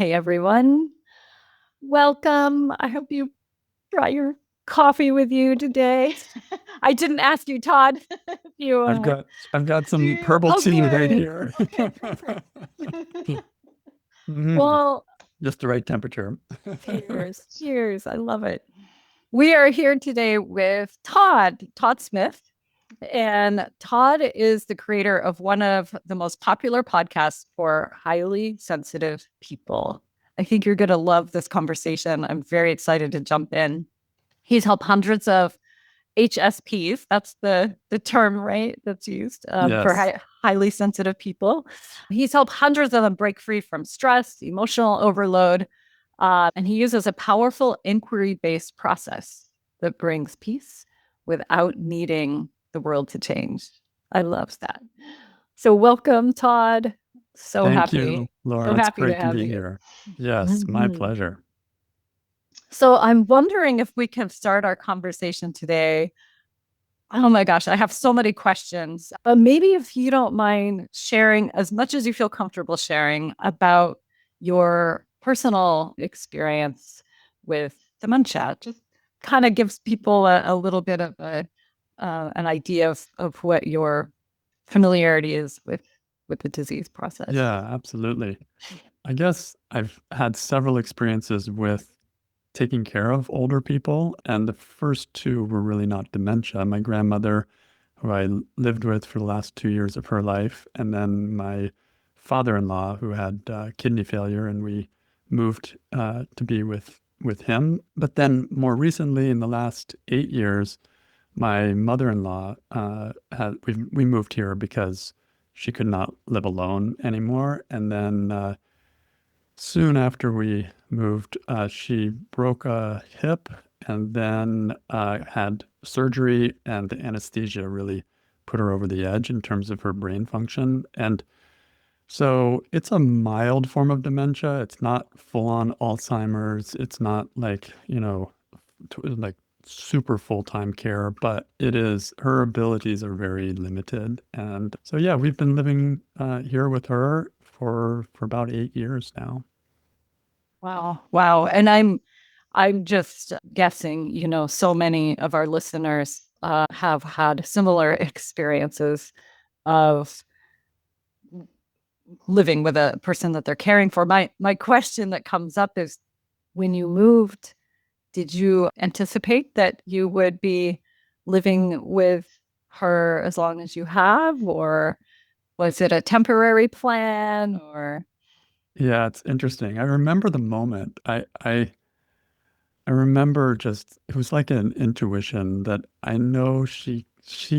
Hey, everyone. Welcome. I hope you brought your coffee with you today. I didn't ask you, Todd. if you, I've got some you, herbal oh, tea right good. here. Okay, perfect. Mhm. Well, Just the right temperature. cheers. I love it. We are here today with Todd Smith. And Todd is the creator of one of the most popular podcasts for highly sensitive people. I think you're going to love this conversation. I'm very excited to jump in. He's helped hundreds of HSPs. That's the term, right? That's used for Yes. highly sensitive people. He's helped hundreds of them break free from stress, emotional overload, and he uses a powerful inquiry-based process that brings peace without needing the world to change. I love that. So welcome, Todd. So Thank happy, you, Laura. so It's happy to great to have be you. here. Yes, my Mhm. pleasure. So I'm wondering if we can start our conversation today. Oh my gosh, I have so many questions. But maybe if you don't mind sharing as much as you feel comfortable sharing about your personal experience with dementia, just kind of gives people a little bit of an idea of what your familiarity is with the disease process. Yeah, absolutely. I guess I've had several experiences with taking care of older people, and the first two were really not dementia. My grandmother, who I lived with for the last 2 years of her life, and then my father-in-law, who had kidney failure, and we moved to be with him. But then more recently, in the last 8 years, my mother-in-law we moved here because she could not live alone anymore, and then soon after we moved, she broke a hip and then had surgery, and the anesthesia really put her over the edge in terms of her brain function. And so it's a mild form of dementia. It's not full on Alzheimer's. It's not like, like super full time care, but it is, her abilities are very limited. And so, yeah, we've been living here with her for about 8 years now. Wow. Wow. And I'm just guessing, so many of our listeners have had similar experiences of living with a person that they're caring for. My question that comes up is when you moved, did you anticipate that you would be living with her as long as you have, or was it a temporary plan or Yeah, it's interesting. I remember the moment. I remember just, it was like an intuition that I know she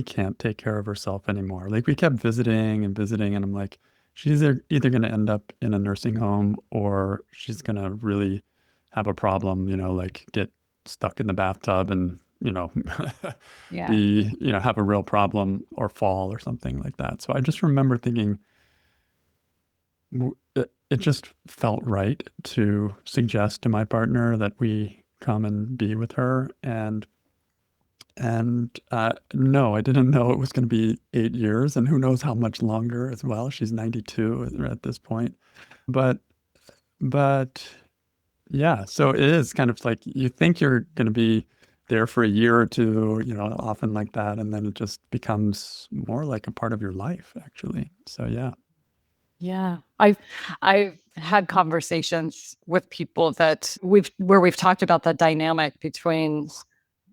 can't take care of herself anymore. Like, we kept visiting and visiting, and I'm like, she's either going to end up in a nursing home, or she's going to really have a problem, like get stuck in the bathtub and, yeah. have a real problem or fall or something like that. So I just remember thinking, it just felt right to suggest to my partner that we come and be with her. And no, I didn't know it was going to be 8 years, and who knows how much longer as well. She's 92 at this point. But but yeah, so it is kind of like you think you're going to be there for a year or two, often like that, and then it just becomes more like a part of your life, actually. So yeah. Yeah. I've had conversations with people that we've talked about the dynamic between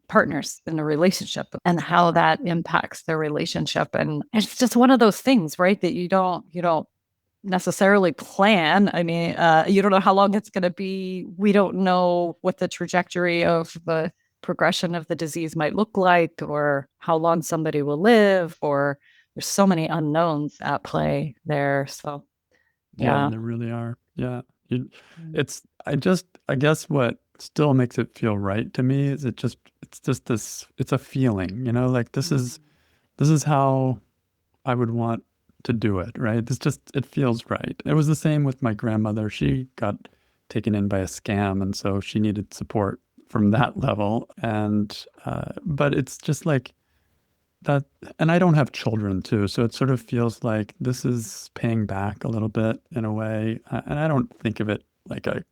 partners in a relationship and how that impacts their relationship. And it's just one of those things, right? That you don't necessarily plan. I mean, you don't know how long it's going to be. We don't know what the trajectory of the progression of the disease might look like, or how long somebody will live, or there's so many unknowns at play there. So, Yeah, yeah. there really are. Yeah. You, I guess what still makes it feel right to me is it's just this, it's a feeling, like this is how I would want to do it, right? It feels right. It was the same with my grandmother. She got taken in by a scam, and so she needed support from that level. But it's just like, that, and I don't have children too, so it sort of feels like this is paying back a little bit in a way. And I don't think of it like a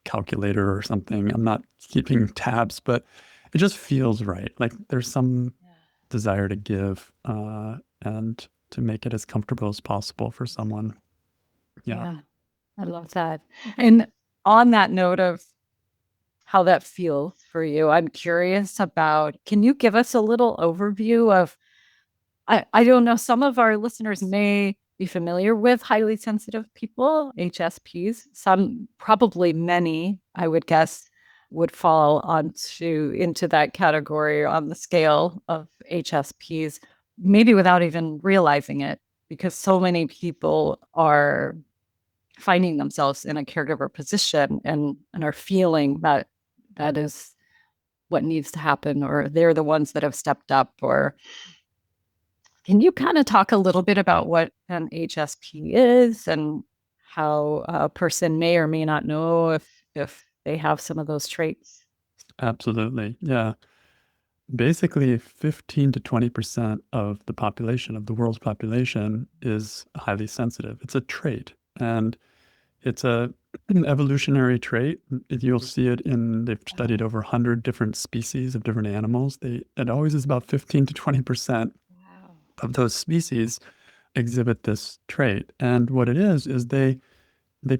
calculator or something. I'm not keeping tabs, but it just feels right. Like there's some desire to give and to make it as comfortable as possible for someone. Yeah. I love that. And on that note of how that feels for you, I'm curious about, can you give us a little overview of, I don't know, some of our listeners may be familiar with highly sensitive people, HSPs. Some, probably many, I would guess, would fall into that category on the scale of HSPs, maybe without even realizing it, because so many people are finding themselves in a caregiver position and are feeling that that is what needs to happen, or they're the ones that have stepped up. Or can you kind of talk a little bit about what an HSP is and how a person may or may not know if they have some of those traits? Absolutely. Yeah. Basically, 15 to 20% of the population, of the world's population, is highly sensitive. It's a trait, and it's an evolutionary trait. You'll see it they've studied over 100 different species of different animals. It always is about 15 to 20% Wow. of those species exhibit this trait. And what it is they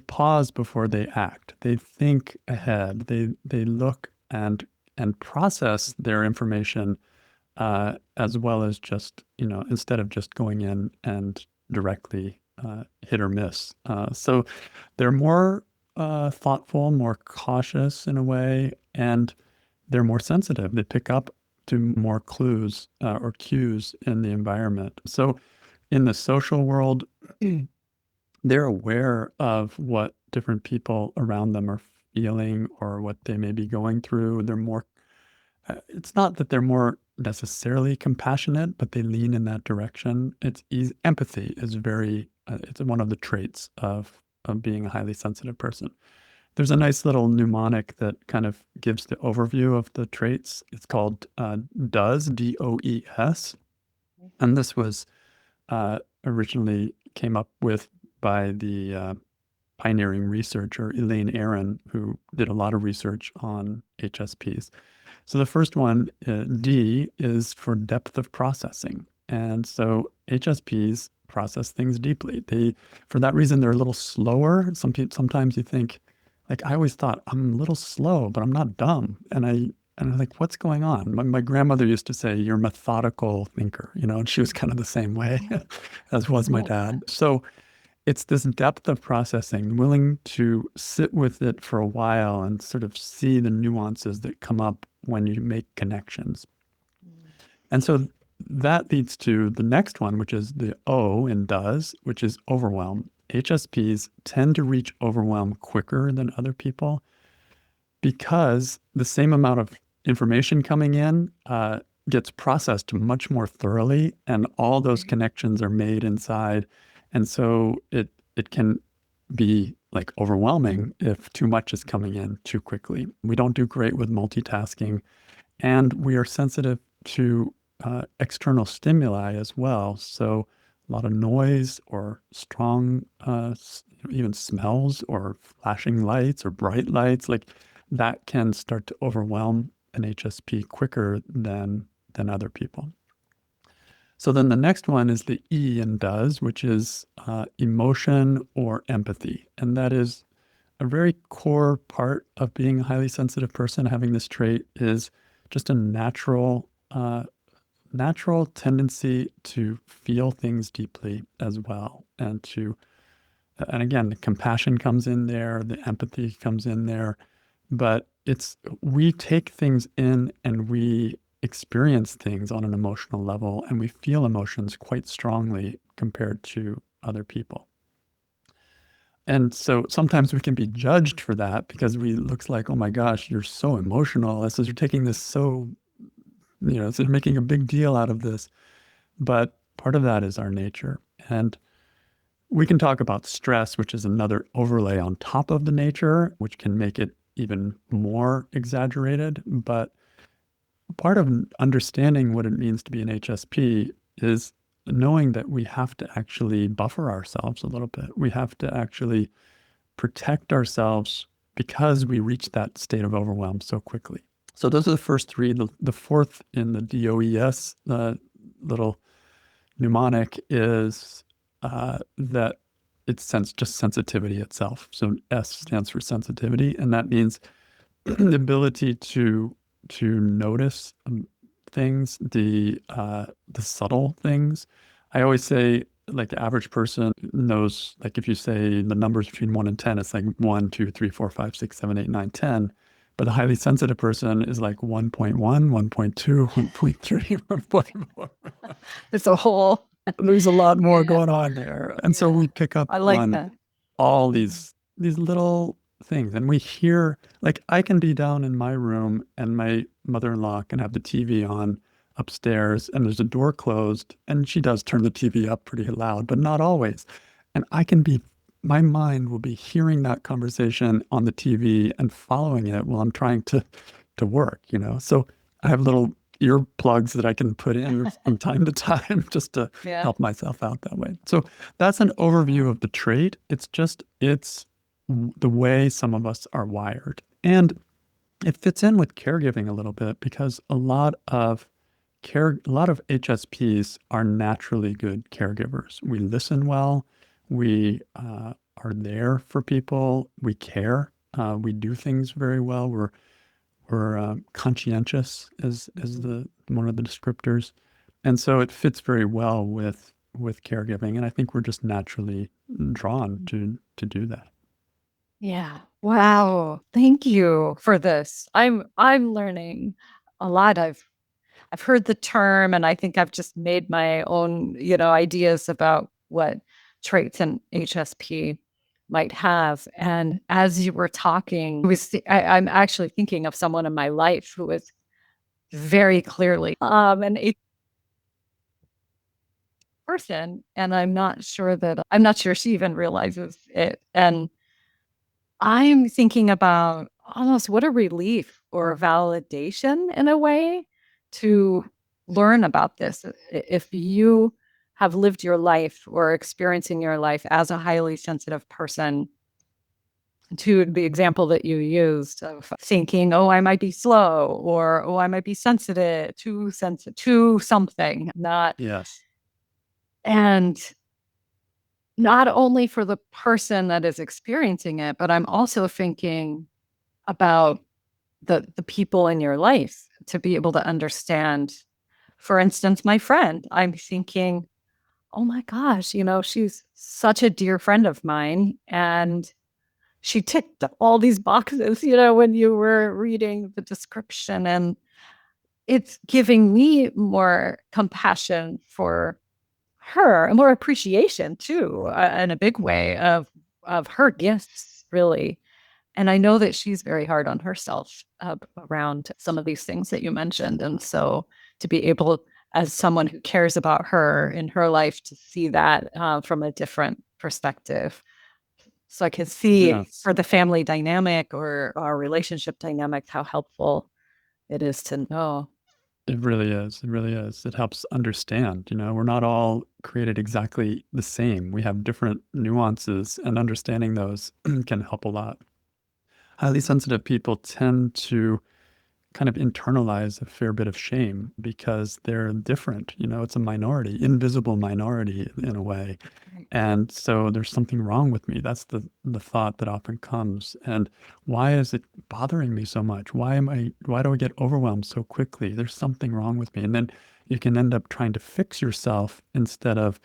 pause before they act. They think ahead. They look and process their information as well as just, instead of just going in and directly hit or miss. So they're more thoughtful, more cautious in a way, and they're more sensitive. They pick up to more clues or cues in the environment. So in the social world, they're aware of what different people around them are feeling or what they may be going through. They're more, it's not that they're more necessarily compassionate, but they lean in that direction. It's easy. Empathy is it's one of the traits of being a highly sensitive person. There's a nice little mnemonic that kind of gives the overview of the traits. It's called DOES, DOES. And this was originally came up with by the pioneering researcher Elaine Aron, who did a lot of research on HSPs. So the first one, D, is for depth of processing. And so HSPs process things deeply. For that reason, they're a little slower. Sometimes you think, like, I always thought I'm a little slow, but I'm not dumb. And I'm like, what's going on? My grandmother used to say, you're a methodical thinker, and she was kind of the same way as was my dad. So it's this depth of processing, willing to sit with it for a while and sort of see the nuances that come up when you make connections. And so that leads to the next one, which is the O in DOES, which is overwhelm. HSPs tend to reach overwhelm quicker than other people because the same amount of information coming in gets processed much more thoroughly, and all those connections are made inside. And so it can be like overwhelming if too much is coming in too quickly. We don't do great with multitasking, and we are sensitive to external stimuli as well. So a lot of noise or strong, even smells or flashing lights or bright lights, like that can start to overwhelm an HSP quicker than other people. So then the next one is the E in DOES, which is emotion or empathy. And that is a very core part of being a highly sensitive person. Having this trait is just a natural tendency to feel things deeply as well. And again, the compassion comes in there, the empathy comes in there, but we take things in and we experience things on an emotional level, and we feel emotions quite strongly compared to other people. And so sometimes we can be judged for that because looks like, oh my gosh, you're so emotional. This is, you're taking this so they're making a big deal out of this. But part of that is our nature. And we can talk about stress, which is another overlay on top of the nature, which can make it even more exaggerated. But part of understanding what it means to be an HSP is knowing that we have to actually buffer ourselves a little bit. We have to actually protect ourselves because we reach that state of overwhelm so quickly. So those are the first three. The fourth in the DOES little mnemonic is that it's just sensitivity itself. So S stands for sensitivity, and that means the ability to notice things, the subtle things. I always say, like, the average person knows, like, if you say the numbers between 1 and 10, it's like 1, 2, 3, 4, 5, 6, 7, 8, 9, 10. But a highly sensitive person is like 1.1, 1.2, 1.3, 1.4. It's a whole. There's a lot more going on there. And so we pick up I like on that. all these little things. And we hear, like, I can be down in my room and my mother-in-law can have the TV on upstairs and there's a door closed, and she does turn the TV up pretty loud, but not always. And my mind will be hearing that conversation on the TV and following it while I'm trying to work, So I have little earplugs that I can put in from time to time just to help myself out that way. So that's an overview of the trait. It's the way some of us are wired. And it fits in with caregiving a little bit because a lot of HSPs are naturally good caregivers. We listen well. We are there for people. We care. We do things very well. We're conscientious as one of the descriptors, and so it fits very well with caregiving. And I think we're just naturally drawn to do that. Yeah. Wow. Thank you for this. I'm learning a lot. I've heard the term, and I think I've just made my own, ideas about what traits an HSP might have. And as you were talking, I'm actually thinking of someone in my life who is very clearly an HSP person, and I'm not sure she even realizes it. And I'm thinking about almost what a relief or a validation in a way to learn about this. If you have lived your life or experiencing your life as a highly sensitive person, to the example that you used of thinking, oh, I might be slow, or oh, I might be sensitive to something, not. Yes. And not only for the person that is experiencing it, but I'm also thinking about the people in your life to be able to understand. For instance, my friend, I'm thinking, oh my gosh, she's such a dear friend of mine, and she ticked all these boxes, when you were reading the description, and it's giving me more compassion for her and more appreciation too, in a big way of her gifts, really. And I know that she's very hard on herself around some of these things that you mentioned. And so to be able, as someone who cares about her in her life, to see that from a different perspective. So I can see for the family dynamic or our relationship dynamic, how helpful it is to know. It really is. It really is. It helps understand, we're not all created exactly the same. We have different nuances, and understanding those can help a lot. Highly sensitive people tend to kind of internalize a fair bit of shame because they're different. It's a minority, invisible minority in a way. And so there's something wrong with me. That's the thought that often comes. And why is it bothering me so much? Why do I get overwhelmed so quickly? There's something wrong with me. And then you can end up trying to fix yourself instead of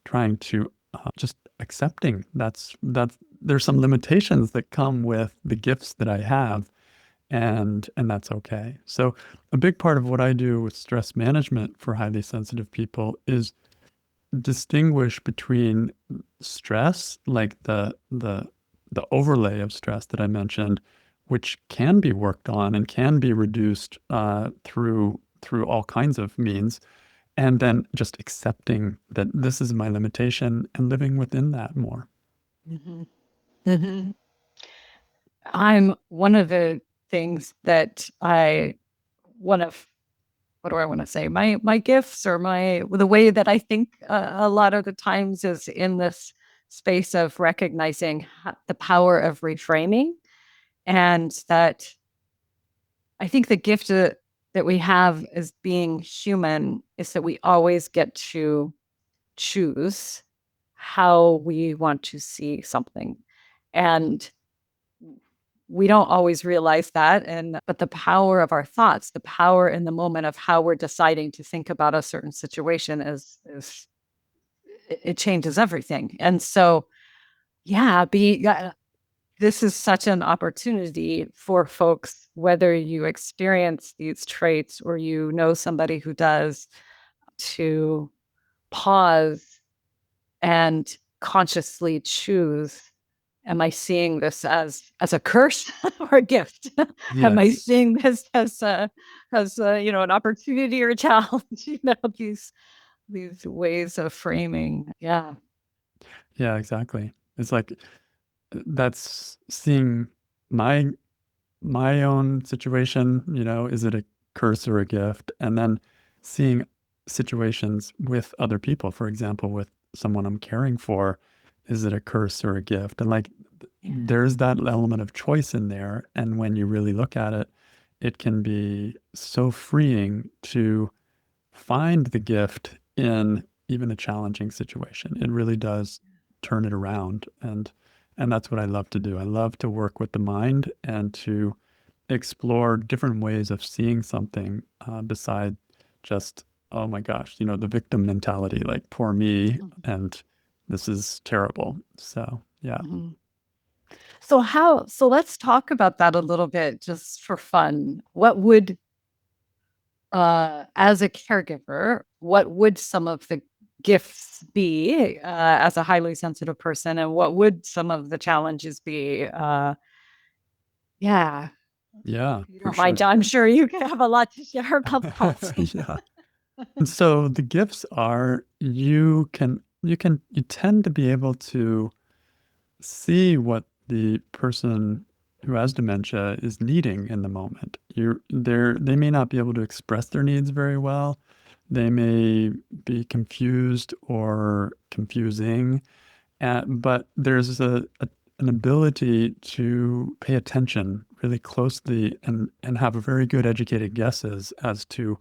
trying to just accepting that there's some limitations that come with the gifts that I have. And that's okay. So a big part of what I do with stress management for highly sensitive people is distinguish between stress, like the overlay of stress that I mentioned, which can be worked on and can be reduced through all kinds of means, and then just accepting that this is my limitation and living within that more. Mm-hmm. Mm-hmm. I'm one of the things that what do I want to say? My gifts or the way that I think a lot of the times is in this space of recognizing the power of reframing, and that I think the gift that we have as being human is that we always get to choose how we want to see something. And we don't always realize that. But the power of our thoughts, the power in the moment of how we're deciding to think about a certain situation is it changes everything. And so, yeah, this is such an opportunity for folks, whether you experience these traits or you know somebody who does, to pause and consciously choose, am I seeing this as a curse or a gift? Am I Yes. seeing this as an opportunity or a challenge? These ways of framing. Yeah. Yeah, exactly. It's like that's seeing my my own situation, is it a curse or a gift? And then seeing situations with other people, for example, with someone I'm caring for, is it a curse or a gift? And like there's that element of choice in there. And when you really look at it, it can be so freeing to find the gift in even a challenging situation. It really does turn it around. And that's what I love to do. I love to work with the mind and to explore different ways of seeing something beside just, oh my gosh, the victim mentality, like poor me, and this is terrible. So, yeah. Mm-hmm. So let's talk about that a little bit just for fun. What would, as a caregiver, what would some of the gifts be as a highly sensitive person, and what would some of the challenges be? Yeah, Yeah, you for don't mind, sure. John. I'm sure you have a lot to share about that. Yeah. And so the gifts are you tend to be able to see what the person who has dementia is needing in the moment. They may not be able to express their needs very well. They may be confused or confusing, but there's an ability to pay attention really closely and have very good educated guesses as to,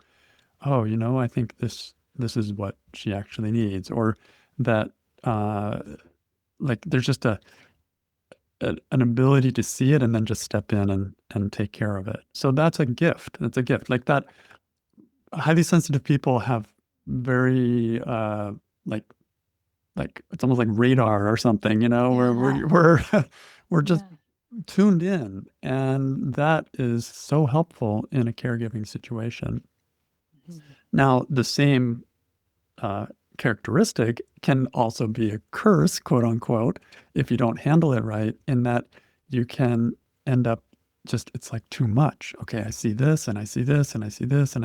oh, I think this is what she actually needs, or that uh, like there's just an ability to see it and then just step in and take care of it. So that's a gift. That's a gift. Like that, highly sensitive people have very like it's almost like radar or something, where Yeah. we're just Yeah. tuned in, and that is so helpful in a caregiving situation. Mhm. Now, the same uh, characteristic can also be a curse, quote unquote, if you don't handle it right, in that you can end up it's like too much. Okay, I see this and I see this and I see this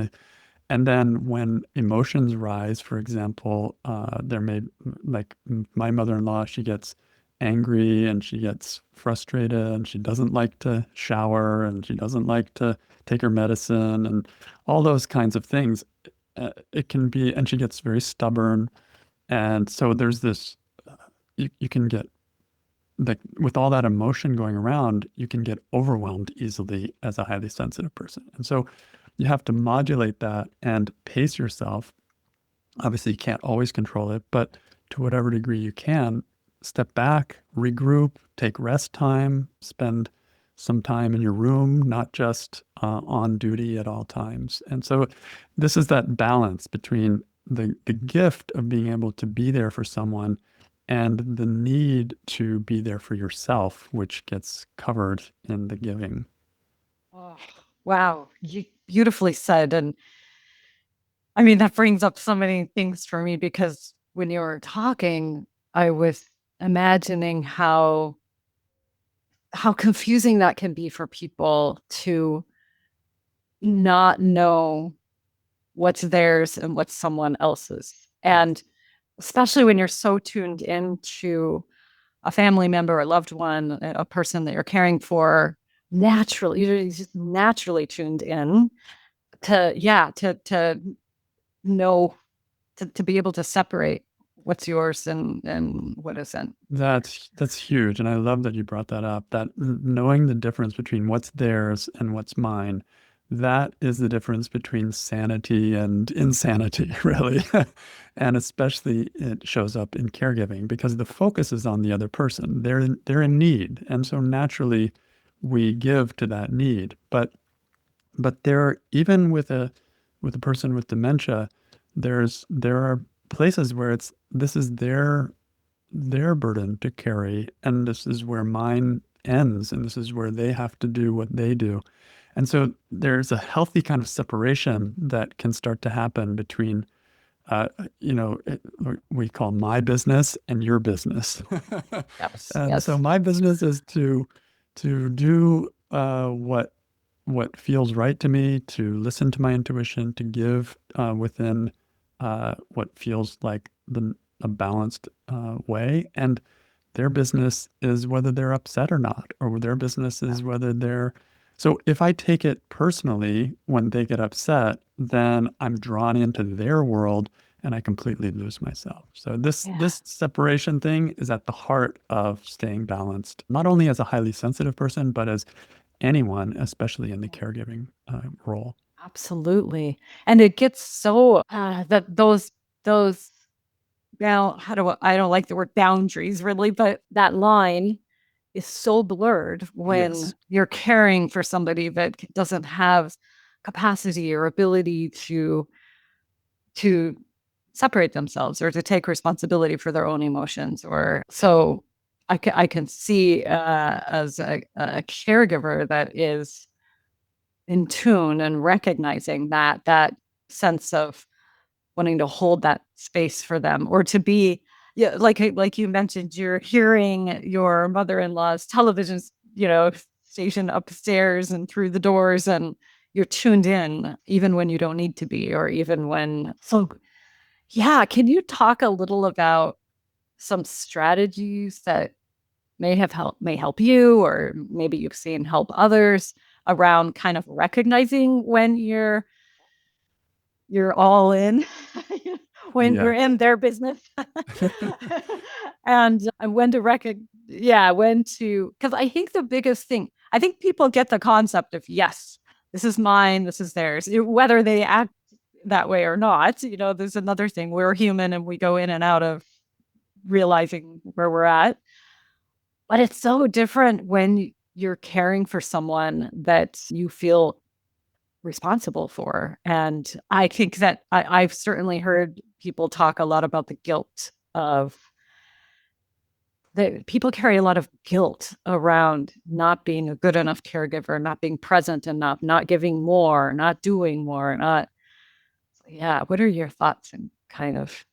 and then when emotions rise, for example, there may, like my mother-in-law, she gets angry and she gets frustrated and she doesn't like to shower and she doesn't like to take her medicine and all those kinds of things. It can be, and she gets very stubborn. And so there's this, you can get, like, with all that emotion going around, you can get overwhelmed easily as a highly sensitive person. And so you have to modulate that and pace yourself. Obviously, you can't always control it, but to whatever degree you can, step back, regroup, take rest time, spend some time in your room, not just on duty at all times. And so this is that balance between the gift of being able to be there for someone and the need to be there for yourself, which gets covered in the giving. Oh, wow. You beautifully said. And I mean, that brings up so many things for me because when you were talking, I was imagining how confusing that can be for people to not know what's theirs and what's someone else's. And especially when you're so tuned into a family member, a loved one, a person that you're caring for, naturally, you're just naturally tuned in to, yeah, to know, to be able to separate what's yours and what isn't. That's huge. And I love that you brought that up, that knowing the difference between what's theirs and what's mine, that is the difference between sanity and insanity, really. And especially it shows up in caregiving because the focus is on the other person. They're in need. And so naturally we give to that need. But there, even with a person with dementia, there are places where this is their burden to carry, and this is where mine ends, and this is where they have to do what they do. And so there's a healthy kind of separation that can start to happen between we call my business and your business. Yes. And Yes. so my business is to do what feels right to me, to listen to my intuition, to give within what feels like a balanced way. And their business is whether they're upset or not, or their business is whether they're. So if I take it personally when they get upset, then I'm drawn into their world and I completely lose myself. So this separation thing is at the heart of staying balanced, not only as a highly sensitive person, but as anyone, especially in the caregiving role. Absolutely. And it gets so that those now I don't like the word boundaries really, but that line is so blurred when Yes. you're caring for somebody that doesn't have capacity or ability to separate themselves or to take responsibility for their own emotions. Or so I can see as a caregiver that is in tune and recognizing that sense of wanting to hold that space for them, or to be, yeah, like you mentioned, you're hearing your mother-in-law's television, station upstairs and through the doors, and you're tuned in even when you don't need to be, or even when. So yeah, can you talk a little about some strategies that may help you, or maybe you've seen help others around kind of recognizing when you're all in, when you're Yes. in their business, and when to when to, because I think the biggest thing, I think people get the concept of, yes, this is mine, this is theirs, whether they act that way or not. There's another thing, we're human and we go in and out of realizing where we're at. But it's so different when you're caring for someone that you feel responsible for. And I think that I've certainly heard people talk a lot about the guilt of that. People carry a lot of guilt around not being a good enough caregiver, not being present enough, not giving more, not doing more, not. Yeah. What are your thoughts in kind of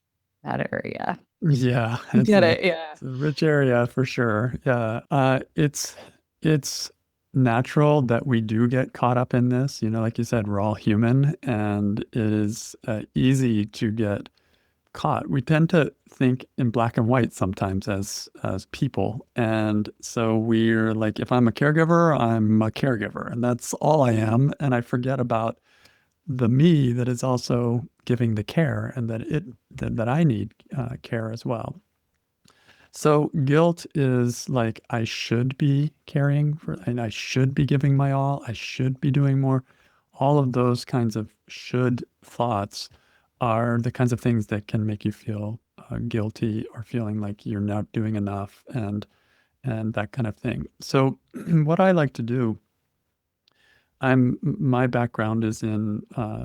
that area? Yeah, You get it. Yeah. it's a rich area for sure. Yeah, it's natural that we do get caught up in this. Like you said, we're all human, and it is easy to get caught. We tend to think in black and white sometimes as people, and so we're like, if I'm a caregiver, I'm a caregiver, and that's all I am, and I forget about the me that is also giving the care, and that I need care as well. So guilt is like, I should be caring for, and I should be giving my all. I should be doing more. All of those kinds of should thoughts are the kinds of things that can make you feel guilty, or feeling like you're not doing enough, and that kind of thing. So what I like to do, my background is in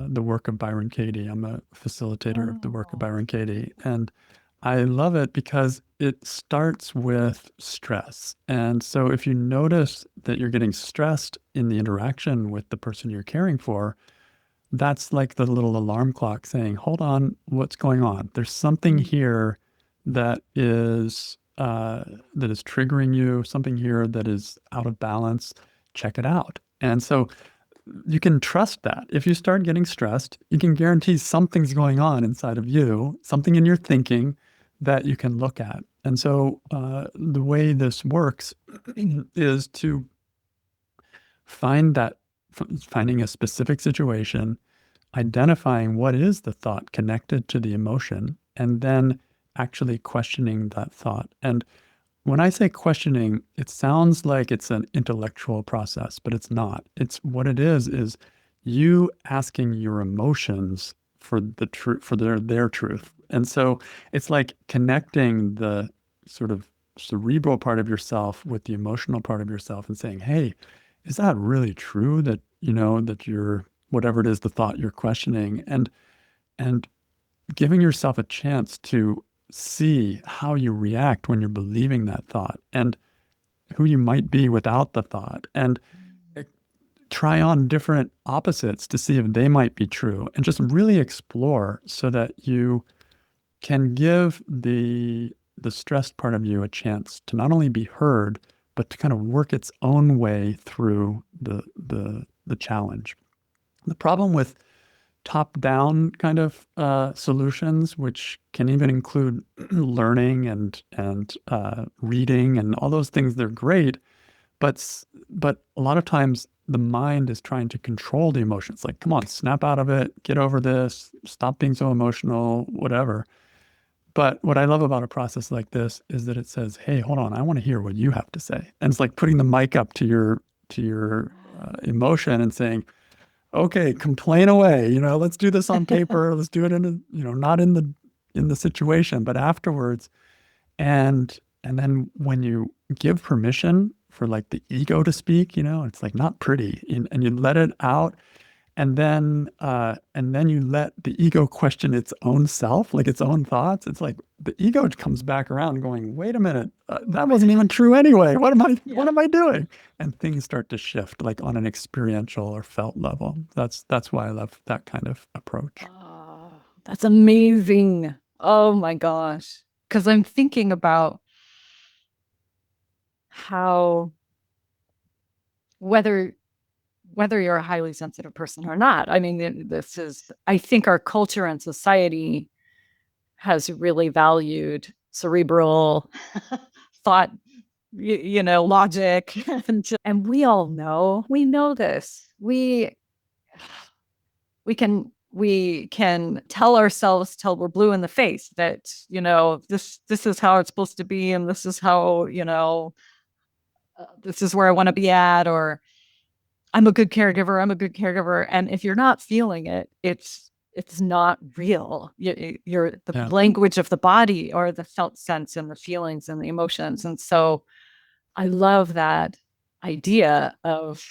the work of Byron Katie. I'm a facilitator of the work of Byron Katie, and I love it because it starts with stress. And so if you notice that you're getting stressed in the interaction with the person you're caring for, that's like the little alarm clock saying, hold on, what's going on? There's something here that is triggering you, something here that is out of balance. Check it out. And so you can trust that. If you start getting stressed, you can guarantee something's going on inside of you, something in your thinking that you can look at. And so the way this works is to finding a specific situation, identifying what is the thought connected to the emotion, and then actually questioning that thought. And when I say questioning, it sounds like it's an intellectual process, but it's not. It's what it is you asking your emotions for the truth, for their truth. And so it's like connecting the sort of cerebral part of yourself with the emotional part of yourself and saying, hey, is that really true that, that you're, whatever it is, the thought you're questioning, and giving yourself a chance to see how you react when you're believing that thought and who you might be without the thought, and try on different opposites to see if they might be true, and just really explore so that you can give the stressed part of you a chance to not only be heard, but to kind of work its own way through the challenge. The problem with top-down kind of solutions, which can even include learning and reading and all those things, they're great, but a lot of times the mind is trying to control the emotions. Like, come on, snap out of it, get over this, stop being so emotional, whatever. But what I love about a process like this is that it says, hey, hold on, I want to hear what you have to say. And it's like putting the mic up to your emotion and saying, okay, complain away. Let's do this on paper. Let's do it not in the situation, but afterwards. And then when you give permission for like the ego to speak, it's like not pretty, and you let it out. And then you let the ego question its own self, like its own thoughts. It's like the ego comes back around going, wait a minute, that wasn't even true anyway. What am I doing? And things start to shift, like on an experiential or felt level. That's why I love that kind of approach. Oh, that's amazing. Oh my gosh. Because I'm thinking about how whether you're a highly sensitive person or not. I mean, I think our culture and society has really valued cerebral thought, logic. And we all know, we know this. We can tell ourselves till we're blue in the face that, this is how it's supposed to be. And this is how, this is where I want to be at, or I'm a good caregiver. I'm a good caregiver. And if you're not feeling it, it's not real. You're the language of the body, or the felt sense and the feelings and the emotions. And so I love that idea of,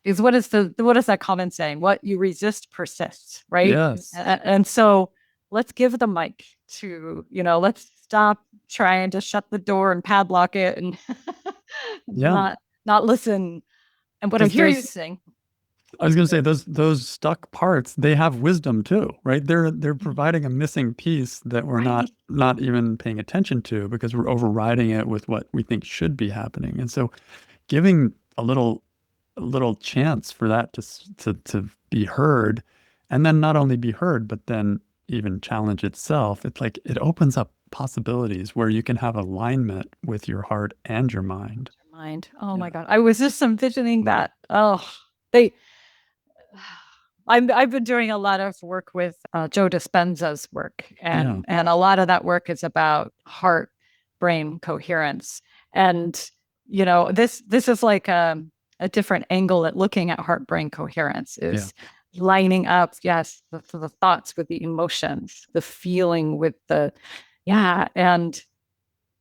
because what is that common saying? What you resist persists, right? Yes. And so let's give the mic to, let's stop trying to shut the door and padlock it and not listen. And what I hear you saying, I was going to say those stuck parts, they have wisdom too, right? They're providing a missing piece that we're not even paying attention to because we're overriding it with what we think should be happening. And so giving a little chance for that to be heard, and then not only be heard, but then even challenge itself. It's like it opens up possibilities where you can have alignment with your heart and your mind. Oh my God. I was just envisioning that. Oh, I've been doing a lot of work with Joe Dispenza's work, and a lot of that work is about heart brain coherence. And this is like a different angle at looking at heart brain coherence is lining up, yes, the thoughts with the emotions, the feeling with and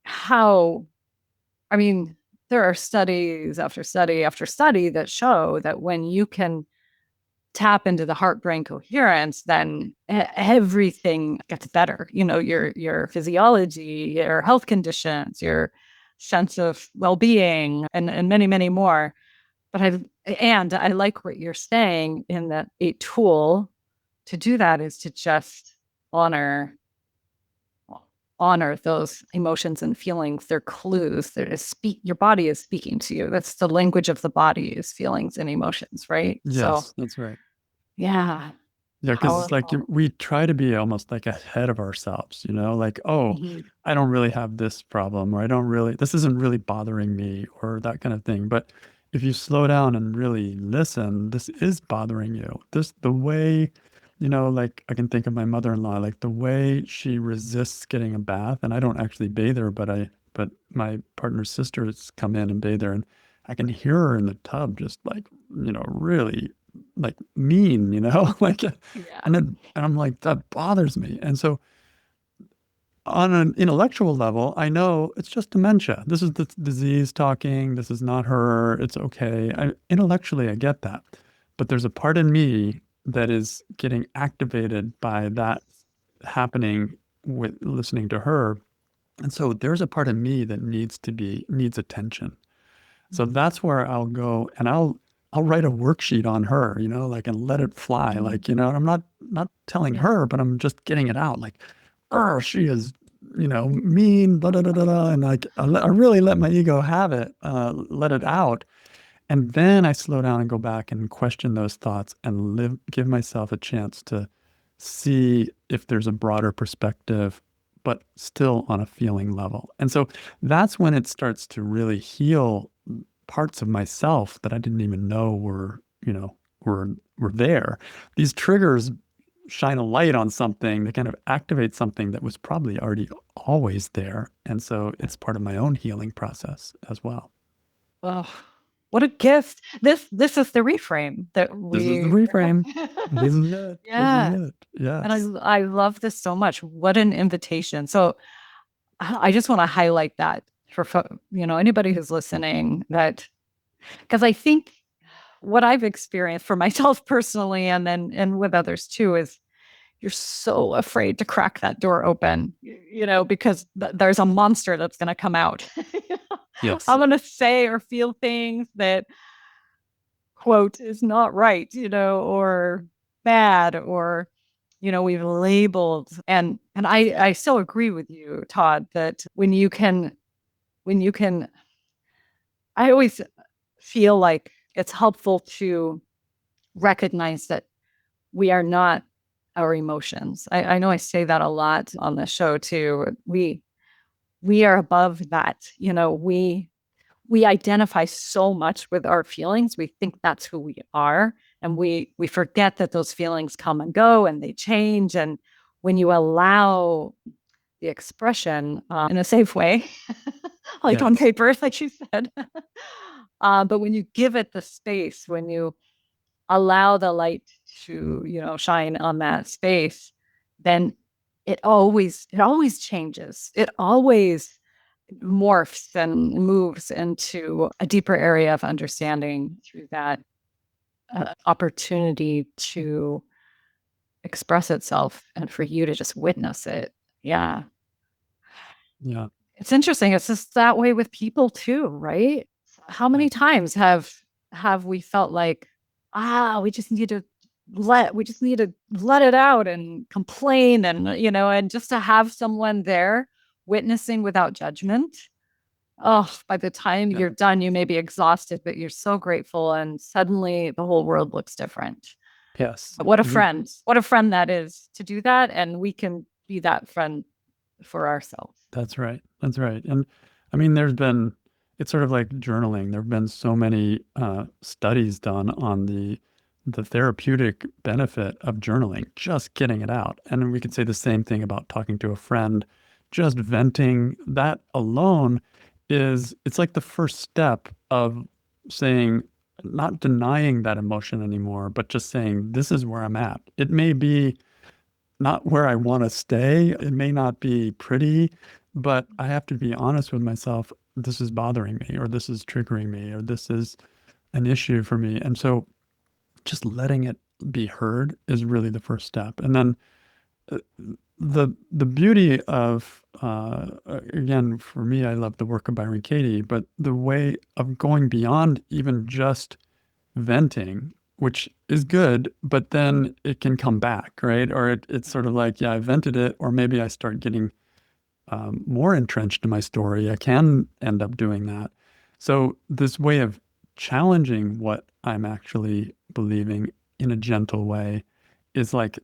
how, I mean, there are studies after study after study that show that when you can tap into the heart brain coherence, then everything gets better. Your physiology, your health conditions, your sense of well-being, and many, many more. But I like what you're saying, in that a tool to do that is to just honor those emotions and feelings. They're clues. Your body is speaking to you. That's the language of the body, is feelings and emotions, right? Yes, that's right. Yeah. Yeah, because it's like we try to be almost like ahead of ourselves, like, oh, I don't really have this problem, or this isn't really bothering me, or that kind of thing. But if you slow down and really listen, this is bothering you. The way like I can think of my mother-in-law, like the way she resists getting a bath, and I don't actually bathe her, but my partner's sisters come in and bathe her, and I can hear her in the tub just like, really like mean, like, Yeah. and I'm like, that bothers me. And so on an intellectual level, I know it's just dementia. This is the disease talking. This is not her. It's okay. Intellectually, I get that. But there's a part in me that is getting activated by that happening with listening to her. And so there's a part of me that needs attention. So that's where I'll go and I'll write a worksheet on her, like, and let it fly. Like, I'm not telling Yeah. her, but I'm just getting it out. Like, oh, she is, mean, da da da da da. And like, I really let my ego have it, let it out. And then I slow down and go back and question those thoughts and give myself a chance to see if there's a broader perspective, but still on a feeling level. And so that's when it starts to really heal parts of myself that I didn't even know were there. These triggers shine a light on something that kind of activate something that was probably already always there. And so it's part of my own healing process as well. Oh, what a gift. This is the reframe that This is the we reframe. This is it. This is Yeah. it. And Yes. I love this so much. What an invitation. So I just want to highlight that for anybody who's listening, that because I think what I've experienced for myself personally and with others too is you're so afraid to crack that door open, because there's a monster that's going to come out. Yes. I'm going to say or feel things that, quote, is not right, or bad, or, we've labeled. And I so agree with you, Todd, that when you can, I always feel like it's helpful to recognize that we are not our emotions. I know I say that a lot on the show too. We are above that. We identify so much with our feelings. We think that's who we are. And we forget that those feelings come and go and they change. And when you allow the expression in a safe way, like on Yes. paper, like you said, but when you give it the space, when you allow the light to, shine on that space, then it always changes. It always morphs and moves into a deeper area of understanding through that opportunity to express itself and for you to just witness it. Yeah. Yeah. It's interesting. It's just that way with people too, right? How Yeah. many times have we felt like, we just need to let it out and complain, and just to have someone there witnessing without judgment. Oh, by the time Yeah. you're done, you may be exhausted, but you're so grateful, and suddenly the whole world looks different. Yes. But what a Mhm. friend! What a friend that is to do that, and we can be that friend for ourselves. That's right. That's right. And I mean, it's sort of like journaling. There have been so many studies done on the therapeutic benefit of journaling, just getting it out. And we could say the same thing about talking to a friend, just venting. That alone it's like the first step of saying, not denying that emotion anymore, but just saying, this is where I'm at. It may be not where I want to stay. It may not be pretty, but I have to be honest with myself. This is bothering me, or this is triggering me, or this is an issue for me. And so just letting it be heard is really the first step. And then uh, the beauty of again, for me, I love the work of Byron Katie, but the way of going beyond even just venting, which is good, but then it can come back, right? Or it's sort of like, yeah, I vented it, or maybe I start getting more entrenched in my story. I can end up doing that. So this way of challenging what I'm actually believing in a gentle way is like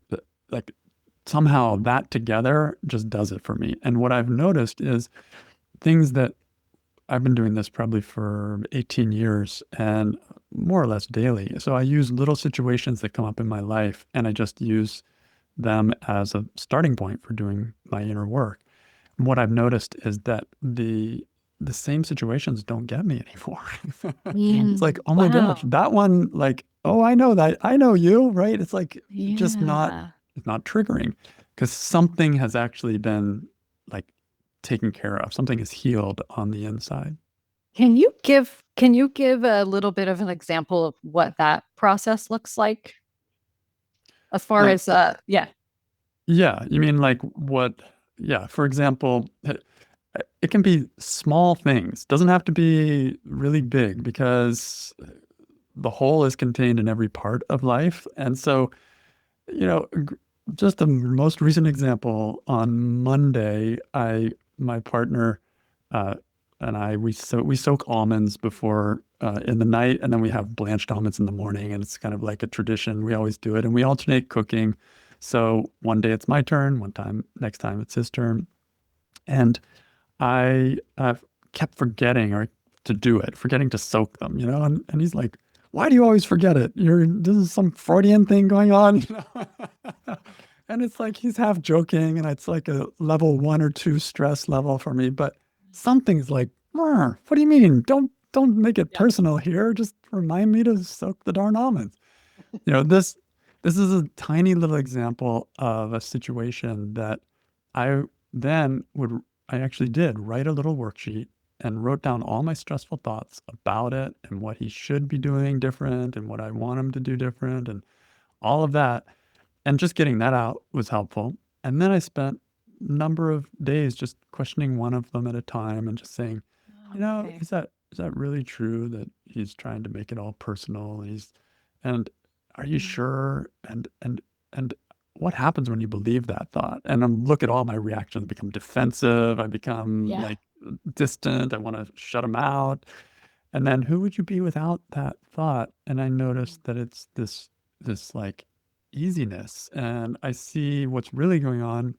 somehow that together just does it for me. And what I've noticed is things that I've been doing this probably for 18 years, and more or less daily. So I use little situations that come up in my life, and I just use them as a starting point for doing my inner work. And what I've noticed is that the same situations don't get me anymore. It's like, oh my gosh, Wow. that one, like, oh, I know that. I know you, right? It's like just Yeah. it's not triggering because something has actually been like taken care of. Something is healed on the inside. Can you give a little bit of an example of what that process looks like as far Uh, as yeah. yeah, you mean like what? Yeah, for example, it can be small things. Doesn't have to be really big because the whole is contained in every part of life. And so, you know, just the most recent example on Monday, my partner uh, and I we soak almonds before in the night, and then we have blanched almonds in the morning, and it's kind of like a tradition. We always do it, and we alternate cooking. So one day it's my turn, next time it's his turn, and I kept forgetting or to do it, forgetting to soak them, and he's like, why do you always forget it? This is some Freudian thing going on. And it's like he's half joking, and it's like a level 1 or 2 stress level for me. But something's like, what do you mean? Don't make it Yeah. personal here. Just remind me to soak the darn almonds. This is a tiny little example of a situation that I then would I actually did write a little worksheet and wrote down all my stressful thoughts about it and what he should be doing different and what I want him to do different and all of that. And just getting that out was helpful. And then I spent a number of days just questioning one of them at a time and just saying, Okay. is that really true that he's trying to make it all personal and are you sure? And what happens when you believe that thought? And look at all my reactions. I become defensive. I become Yeah. like distant. I want to shut him out. And then who would you be without that thought? And I noticed that it's this like easiness. And I see what's really going on.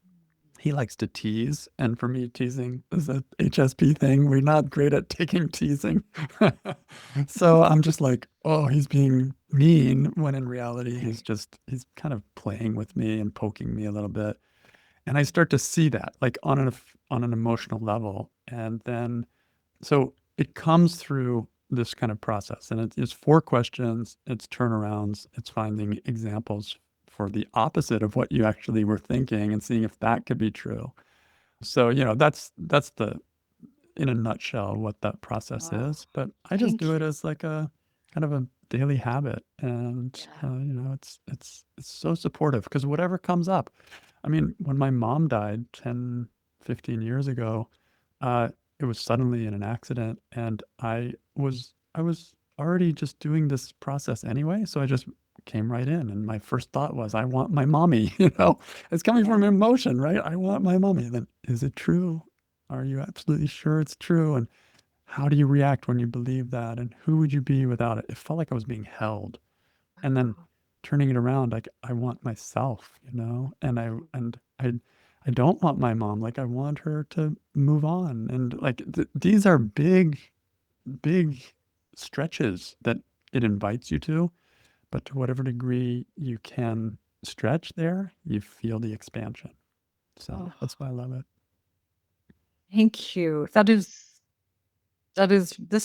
He likes to tease, and for me, teasing is a HSP thing. We're not great at taking teasing. So I'm just like, oh, he's being mean, when in reality, he's kind of playing with me and poking me a little bit. And I start to see that, like on an emotional level. And then so it comes through this kind of process, and it's 4 questions, it's turnarounds, it's finding examples for the opposite of what you actually were thinking and seeing if that could be true. So, that's the in a nutshell what that process Oh, is. But I just thank do it you. as like a kind of a daily habit, and Yeah. it's so supportive because whatever comes up. I mean, when my mom died 10, 15 years ago, uh, it was suddenly in an accident, and I was already just doing this process anyway, so I just came right in, and my first thought was, I want my mommy. It's coming from Yeah. emotion, right? I want my mommy. Then, is it true? Are you absolutely sure it's true? And how do you react when you believe that? And who would you be without it? It felt like I was being held. And then turning it around, like I want myself, and I don't want my mom. Like I want her to move on. And like these are big, big stretches that it invites you to. But to whatever degree you can stretch there, you feel the expansion. So Oh, that's why I love it. thank you. This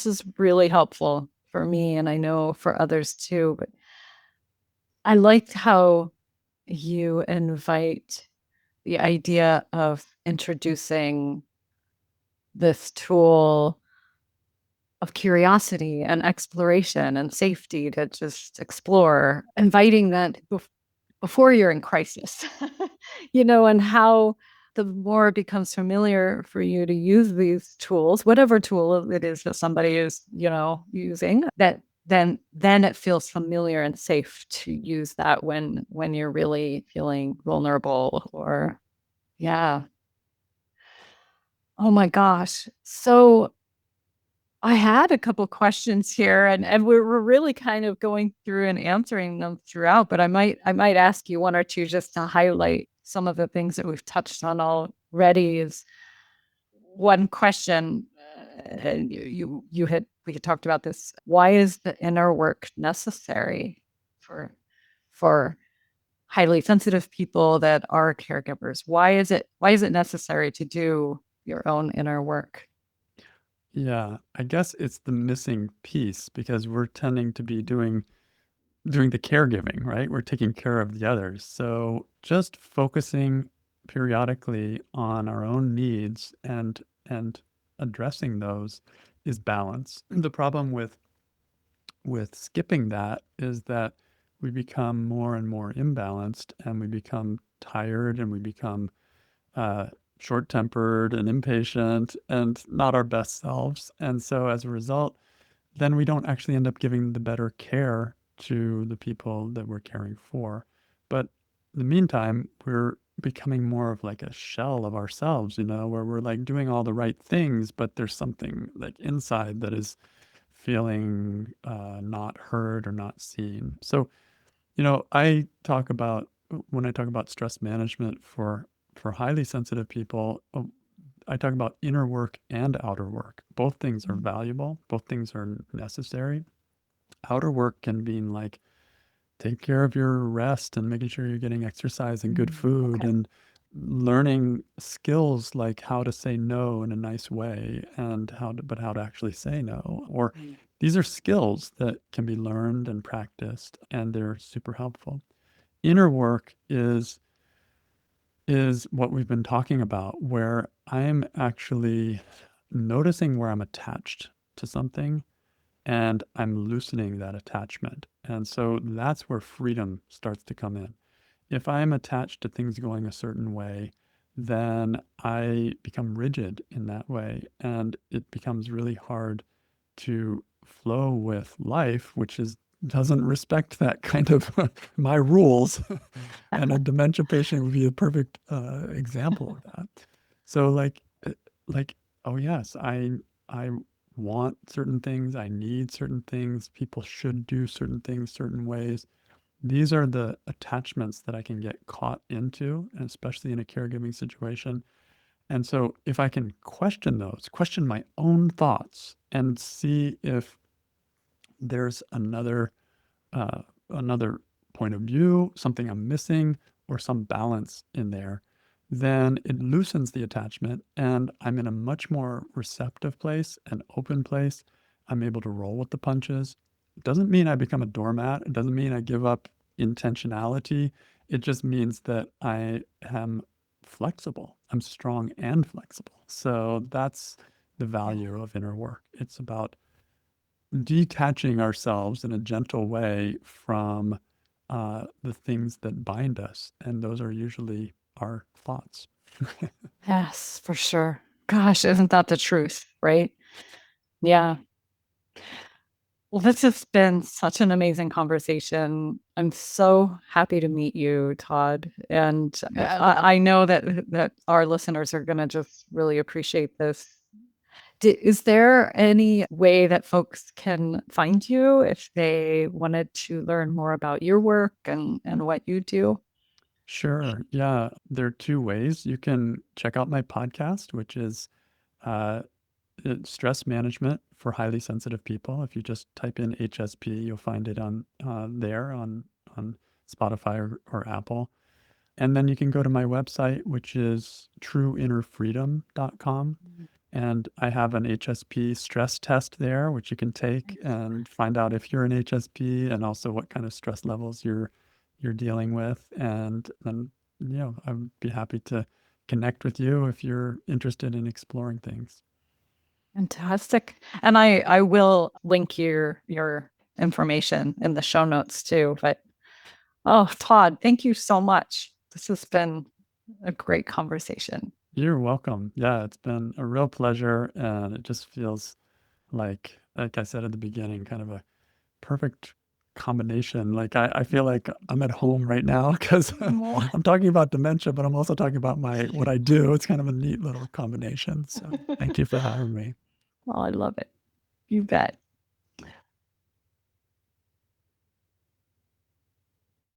is really helpful for me, and I know for others too. But I liked how you invite the idea of introducing this tool of curiosity and exploration and safety to just explore, inviting that before you're in crisis, and how the more it becomes familiar for you to use these tools, whatever tool it is that somebody is, using, that then it feels familiar and safe to use that when you're really feeling vulnerable or yeah. Oh my gosh. So I had a couple questions here and we're really kind of going through and answering them throughout, but I might ask you one or two just to highlight some of the things that we've touched on already is one question and you had we had talked about this. Why is the inner work necessary for highly sensitive people that are caregivers? Why is it necessary to do your own inner work? Yeah, I guess it's the missing piece because we're tending to be doing the caregiving, right? We're taking care of the others. So just focusing periodically on our own needs and addressing those is balance. The problem with skipping that is that we become more and more imbalanced and we become tired and we become uh, short tempered and impatient and not our best selves. And so as a result, then we don't actually end up giving the better care to the people that we're caring for. But in the meantime, we're becoming more of like a shell of ourselves, where we're like doing all the right things, but there's something like inside that is feeling not heard or not seen. So, I talk about when I talk about stress management for highly sensitive people, I talk about inner work and outer work. Both things are valuable, both things are necessary. Outer work can mean like take care of your rest and making sure you're getting exercise and good food Okay. and learning skills like how to say no in a nice way and how to actually say no. Or these are skills that can be learned and practiced and they're super helpful. Inner work is what we've been talking about, where I'm actually noticing where I'm attached to something and I'm loosening that attachment. And so that's where freedom starts to come in. If I'm attached to things going a certain way, then I become rigid in that way. And it becomes really hard to flow with life, which doesn't respect that kind of my rules. And a dementia patient would be a perfect example of that. So like, oh yes, I want certain things, I need certain things, people should do certain things certain ways. These are the attachments that I can get caught into, and especially in a caregiving situation. And so if I can question those, question my own thoughts and see if there's uh, another point of view, something I'm missing, or some balance in there, then it loosens the attachment and I'm in a much more receptive place, an open place. I'm able to roll with the punches. It doesn't mean I become a doormat. It doesn't mean I give up intentionality. It just means that I am flexible. I'm strong and flexible. So that's the value of inner work. It's about detaching ourselves in a gentle way from the things that bind us. And those are usually our thoughts. Yes, for sure. Gosh, isn't that the truth, right? Yeah. Well, this has been such an amazing conversation. I'm so happy to meet you, Todd. And I know that our listeners are going to just really appreciate this. Is there any way that folks can find you if they wanted to learn more about your work and what you do? Sure. Yeah. There are two ways. You can check out my podcast, which is uh, stress management for highly sensitive people. If you just type in HSP, you'll find it on there on Spotify or Apple. And then you can go to my website, which is trueinnerfreedom.com. And I have an HSP stress test there, which you can take and find out if you're an HSP and also what kind of stress levels you're dealing with. And then, I'd be happy to connect with you if you're interested in exploring things. Fantastic. And I will link your information in the show notes too. But oh, Todd, thank you so much. This has been a great conversation. You're welcome. Yeah, it's been a real pleasure. And it just feels like I said at the beginning, kind of a perfect combination. Like I feel like I'm at home right now because I'm talking about dementia, but I'm also talking about what I do. It's kind of a neat little combination. So thank you for having me. Well, I love it. You bet.